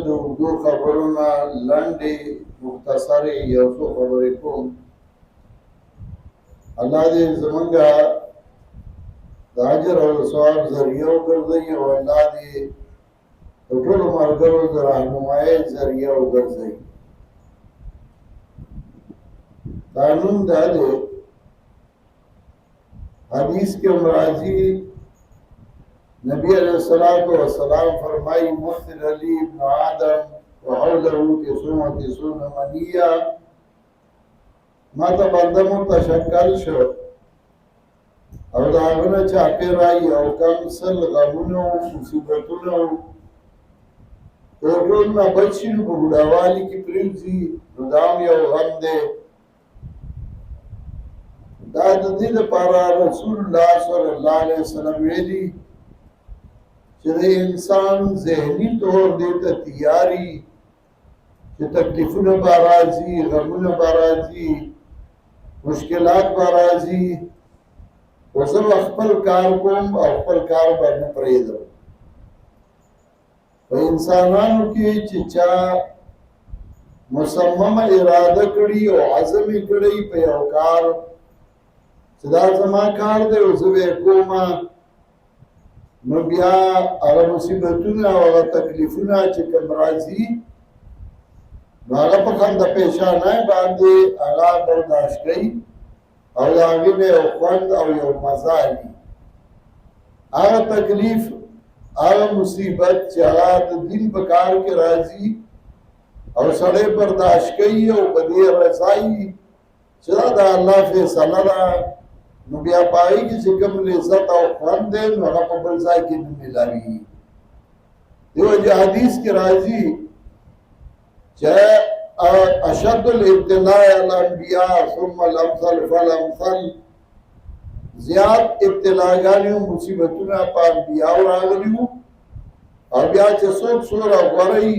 د اوږدو خبرونه لنډې مختصرې یو څو خبرې کوم. الله دې زمونږ د اجر او ثواب ذریعه وګرځوي او الله دې د ټولو ملګرو د رهنمایۍ ذریعه وګرځوي. قانون دا دی، حدیث کے راضی نبی علیہ السلام فرمائی مثل علی ابن آدم وحوله تسعون منیہ. ما ته بنده متشکل شو او د هغه نه چاپېراي او کم سل غمونه او مصیبتونه ټول نه بچ شي نو په بوډاوالي کې پرېږدي، نو دا هم یو غم دی. دا د دې لپاره رسول الله صلی الله علیه وسلم ویلي چې د انسان ذهني طور دې ته تیاری چې تکلیفونه به راځي، غمونه به راځي، مشکلات به راځي، خو زه به خپل کار کوم او خپل کار به نه پرېږدم. په انسانانو کې چې چا مصممه اراده کړي او عزم یې کړی په یو کار چې دا زما کار دی او زه به یې کوم، نو بیا هغه مصیبتونه او هغه تکلیفونه چې کوم راځي نو هغه په خنده پیشانۍ باندې هغه برداشت کوي او د هغې نه یو خوند او یو مزه وي. هغه تکلیف، هغه مصیبت چې هغه د دین په کار کې راځي او سړی برداشت کوي او په دې رضایي چې دا د الله فیصله ده، نو بیا په هغې کې چې کوم لذت او خوند دی نو هغه په بل ځای کې نه میلاوي. دې وجې حدیث کې راځي چې اشد الابتلاء الانبیاء ثم الامثل فالامثل. زیات ابتلاګانې او مصیبتونه په انبیاءو راغلي وو او بیا چې څوک څومره غوره وي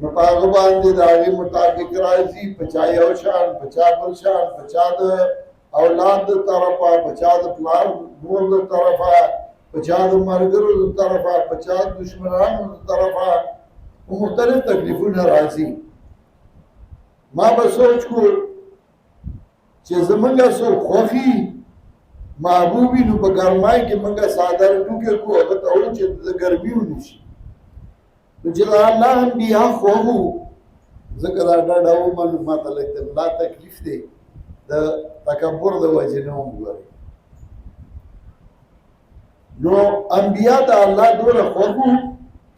نو په هغه باندې د هغې مطابق راځي، په چا یو شان، په چا بل شان، په چا د اولاد د طرفه، په چا د پلار مور د طرفه، په چا د ملګرو د طرفه، په چا د دشمنانو د طرفه مختلف تکلیفونه راځي. ما به سوچ کو چې زمونږه څوک خوښي محبوبي نو په ګرمای کې مونږه څادر ټوکې کو هغه ته وایو چې د ګرمي ونیسي. نو چې د الله انبیا خوښ وو ځکه دا ډاډه ومه نو ما ته لږ د ملا تکلیف دی د تکبر د وجې نه هم وګورئ. نو انبیا د الله دومره خوښ وو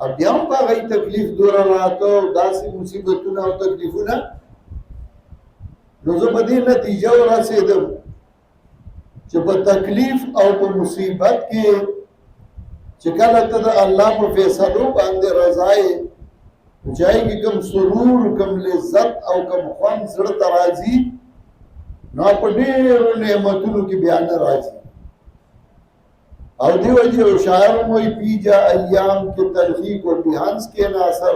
او بیا هم په هغې تکلیف دومره راته او داسې مصیبتونه او تکلیفونه. نو زه په دې نتیجه ورسېدم چې په تکلیف او په مصیبت کې چې کله ته د الله په فیصلو باندې رضا یې، چې هغې کې کوم سرور، کوم لذت او کوم خوند زړه ته راځي نو په ډېرو نعمتونو کې بیا نه راځي. او دې وجې یو شاعر هم وایي پیجا ایام کې تلخی کو بھی ہنس کے ناصر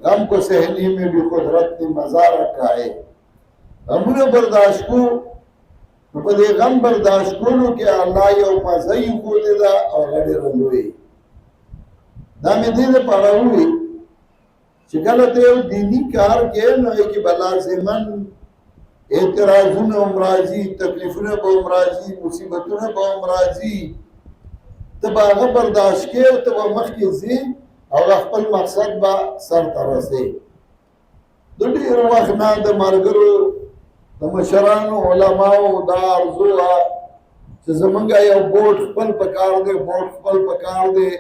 غم کو سہنے میں بھی قدرت نے مزہ رکھا ہے. غمونه برداشت کو نو په دې غم برداشت کولو کې الله یو مزه یې ښودې ده او هغه ډېره لوی. دا مې دې دپاره ووایي چې کله ته یو دیني کار کوې نو هغې کې به لازماً اعتراضونه هم راځي، تکلیفونه به هم راځي، مصیبتونه به هم راځي، ته به هغه برداشت کوې او ته به مخکې ځې او خپل مقصد به سرته رسې. د ډېر وخت نه د ملګرو د مشرانو علماو دا ارزو وه چې زمونږ یو بوټ خپل پکار دی، بوټ خپل پکار دی.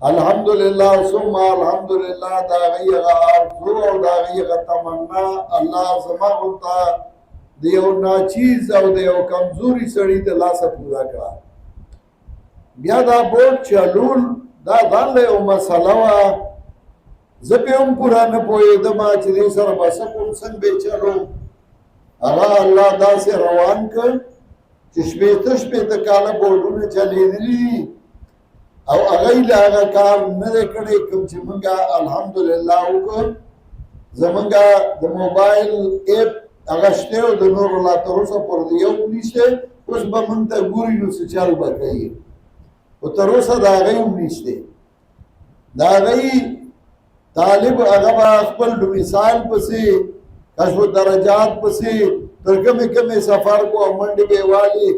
الحمدلله ثم الحمدلله د هغې هغه ارزو او د هغې هغه تمنا الله زما ورته د یو ناچیز او د یو کمزوري سړي د لاسه پوره کړه. بیا دا بوټ چلول دا ځان له یو مسله وه، زه پې هم پوره نه پوهېدم چې دې سره به څه کوم، څنګه به یې چلوم. هغه الله داسې روان کړ چې شپېته کاله بوټونه چلېدلي دي او هغوی له هغه کار نه دی کړی کوم چې مونږ الحمدلله وکړ. زمونږ د موبایل ایپ هغه شته او د نورو لا تر اوسه پورې یو نشته. اوس به مونږ ته ګوري نو څه چل به کوي، خو تر اوسه د هغوی هم نشته. د هغوی طالب هغه به خپل ډومیسایل پسې کشف درجات پسې تر کومې سفر کو او منډې به والي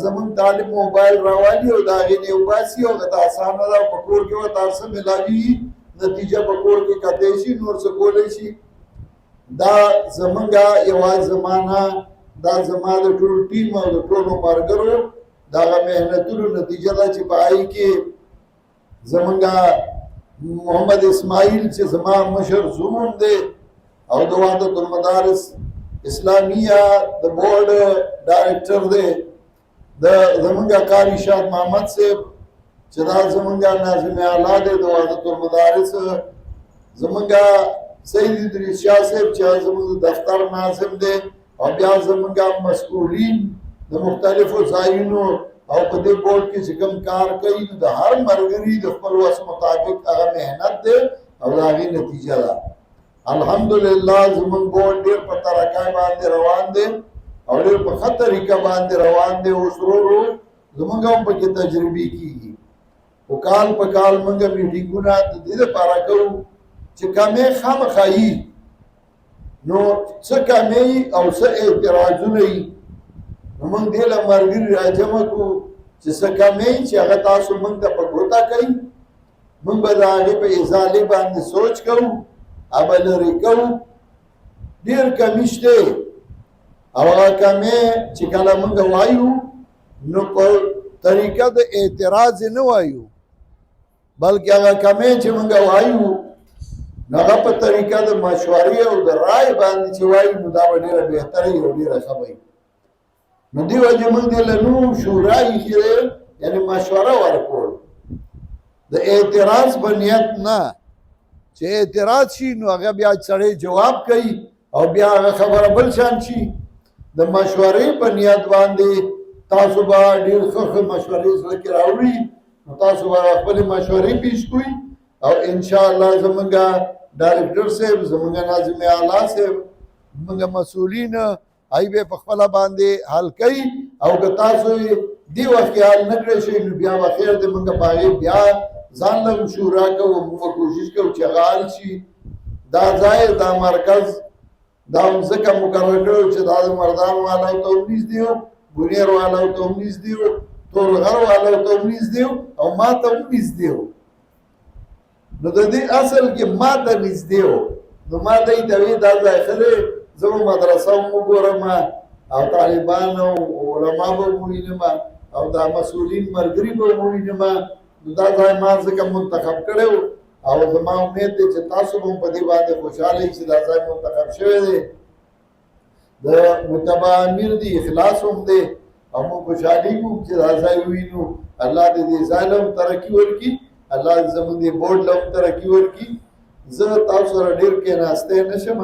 زمونږ طالب موبایل راوالي او د هغې نه وباسي او هغه ته اسانه ده په کور کې ورته هر څه ملاوي نتیجه په کور کې کتلی شي نور څه کولی شي دا زمونږ یوازې زما نه دا زما د ټول ټیم او د ټولو ملګرو د هغه محنتونو نتیجه ده چې په هغې کې زمونږ محمد اسماعیل چې زما مشر زوم دی او د وحدت المدارس اسلامیه د بورډ ډایرکټر دی د زمونږ قاری شاد محمد صاحب چې دا زمونږ ناظم اعلی دی د وحدت المدارس زمونږ سید ادریس شاه صاحب چې زمونږ دفتر ناظم دی او بیا زمونږ مسئولین د مختلفو ځایونو او په دې بورډ کې چې کوم کار کوي د هر ملګري د خپل وس مطابق هغه محنت دی او د هغې نتیجه ده الحمدلله زمونږ بورډ ډېر په ترقۍ باندې روان دی او ډېر په ښه طریقه باندې روان دی اوس ورو ورو زمونږ هم پکې تجربې کېږي خو کال په کال مونږ میټینګونه د دې دپاره کوو چې کمې خامخا یي نو څه کمې او څه اعتراضونه یي نو موږ دې له ملګري راجمع کړو چې څه کمې چې هغه تاسو موږ ته په ګوته کوي موږ به د هغې په ازالې باندې سوچ کوو هغه لرې کوو ډېر کمي شته او هغه کمې چې کله موږ وایو نو په طریقه د اعتراض نه وایو بلکې هغه کمې چې موږ وایو نو هغه په طریقه د مشورې او د رای باندې چې وایو نو دا به ډېره بهتره وي او ډېره ښه به وي نو دې وجې موږ دې له نو شورا ایښې یعنې مشوره ورکول د اعتراض په نیت نه چې اعتراض شي نو هغه بیا سړی جواب کوي او بیا هغه خبره بل شان شي د مشورې په نیت باندې تاسو به ډېر ښه مشورې زړه کې راوړي نو تاسو به خپلې مشورې پیش کوئ او انشاءالله زمونږ ډایرکټر صاحب زمونږ ناظم اعلی صاحب زمونږ مسؤلین هغوی به په خپله باندې حل کوي او که تاسو دې وخت کې حل نه کړی شئ نو بیا به خیر دی مونږ په هغې بیا ځان له شورا کوو مونږ به کوشش کوو چې هغه حل شي دا ځای دا مرکز دا ځکه مقرر کړی چې دا د مردان والاو ته هم نږدې و بونیر والاو ته هم نږدې و تورغر والاو ته هم نږدې و او ما ته هم نږدې و نو د دې اصل کې ما ته نږدې و نو ما ته یې ته وایي دا ځای ښه دی زه به مدرسه هم وګورم او طالبان او علما به ووینم او دا مسؤلین ملګري به ووینم نو دا ځای ما ځکه منتخب کړی و او زما امید دی چې تاسو به هم په دې باندې خوشحاله یئ چې دا ځای منتخب شوی دی د متبع امیر دی اخلاص هم دی او موږ خوشحالېږو چې دا ځای ووینو الله دې دې ځای له هم ترقي ورکړي الله زموږ دې بورډ له هم ترقي ورکړي زه تاسو سره ډېر کېناستی نه شم